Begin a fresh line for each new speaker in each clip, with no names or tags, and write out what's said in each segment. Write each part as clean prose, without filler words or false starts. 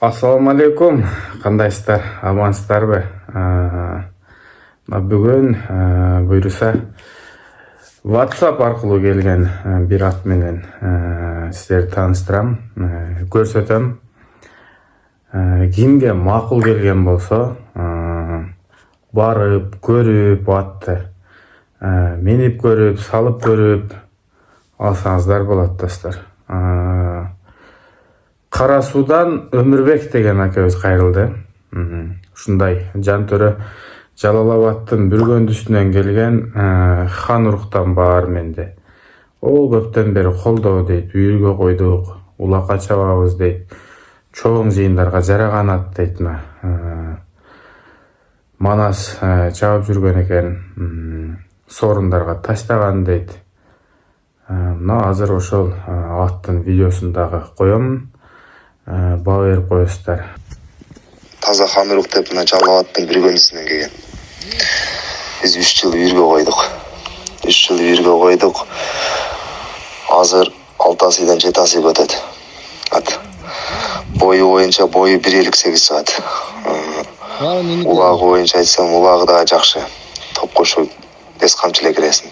Ассаламу алейкум, кандайсыздар, амансыздарбы? Бүгүн буюрса WhatsApp аркылуу келген бир ат менен сиздерди тааныштырам, көрсөтөм. Кимге макул келген болсо, барып, көрүп атты, минип көрүп, салып көрүп алсаңыздар болот достор. Кара Суудан Өмүрбек деген акебиз кайрылды. Ушундай жантөрө Жалал-Абадтын Бүргөндүсүнөн келген хан уруктан бар менде. Ол көптөн бери колдоо дейт, үйүргө койдук, улакка чабабыз дейт. Чоң жыйындарга жараган ат дейт. Манас чабып жүргөн экен, сорундарга таштаган дейт. Мына азыр ошол аттын видеосун дагы коем. Баа берип коесуздар.
Таза хан урук деп мына Жалал-Абадтын Бүргөндүсүнөн келген. Биз 3 жыл үйүргө койдук. 3 жыл үйүргө койдук. Азыр 6 асыйдан 7 асый өтөт. Бою боюнча бою 1.58 чыгат. Улагы боюнча айтсам, улагы да жакшы. Топ кошу 5 камчы эле киресин.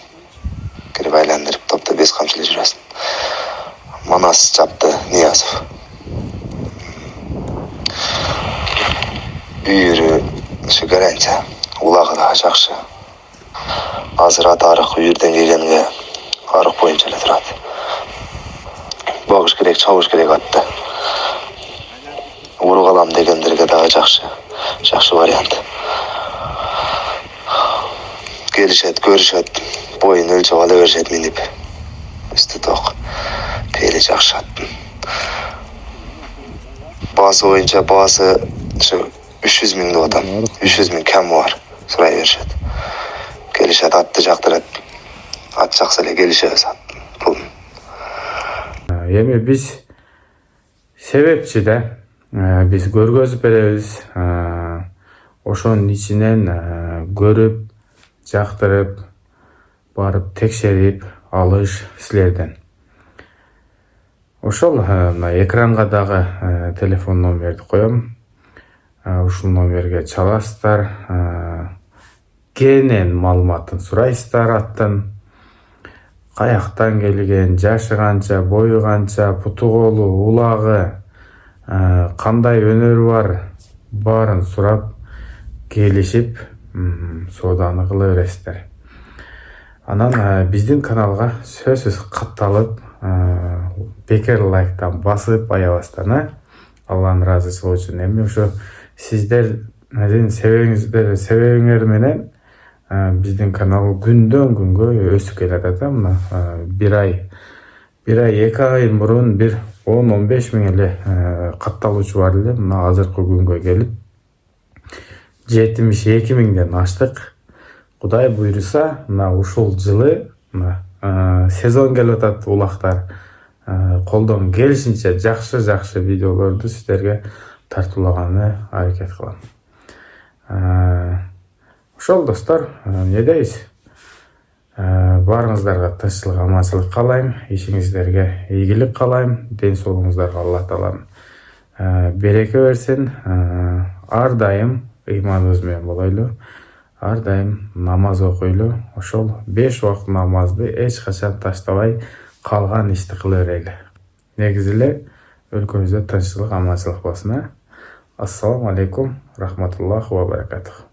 Кирип айландырып, топто 5 камчы эле жүрөсүн. Манас чапты Ниязов. Үйүрү шыгаранча, улагы да жакшы. Азыр ат арык үйүрдөн келгенге арык боюнча эле турат. Багыш керек, чабыш керек атты. Урук алам дегендерге дагы жакшы. Жакшы вариант. Келишет, көрүшөт, боюн өлчөп ала беришет минип. Үстү ток. Пейли жакшы аттын. Баасы боюнча баасы 300 миң деп атам. 300 миң кем бар. Сурай беришет. Келишет, атты жактырат. Ат жаксы эле келишебиз аттын пулун.
Эми биз себепчи да. Биз көргөзүп беребиз. Ошонун ичинен көрүп, жактырып, барып текшерип алыш силерден. Ошол экранга дагы телефон номерди коем. Ушул номерге чаласыздар. Кенен маалыматын сурайсыздар аттын. Каяктан келген, жашы канча, бою канча, путу колу, улагы, кандай өнөрү бар, баарын сурап, келишип, сооданы кыла бересиздер. Анан биздин каналга сөзсүз катталып, бекер лайктан басып аябастан, Алланын ыраазычылыгы үчүн. Эми ошо сиздердин себебиңер менен биздин канал күндөн күнгө өсүп келатат. Мына бир ай 2 ай мурун бир 10-15 миң эле катталуучу бар эле. Мына азыркы күнгө келип 72 миңден аштык. Кудай буйруса, мына ушул жылы сезон келип атат, улактар. Колдон келишинче жакшы видеолорду сиздерге тартуулаганы аракет кылам. Ошол достор, эмне дейсиз? Баарыңыздарга тынччылык, аманчылык каалайм, ишиңиздерге ийгилик каалайм, ден соолугуңуздарга Алла таалам береке берсин. Ар дайым ыйманыбыз менен болойлу, ар дайым намаз окуйлу. Ошол 5 убакыт намазды эч качан таштабай калган ишти кыла берели. Негизи эле өлкөбүздө тынччылык, аманчылык болсун. Ассаламу алейкум, рахматуллахи ва баракатух.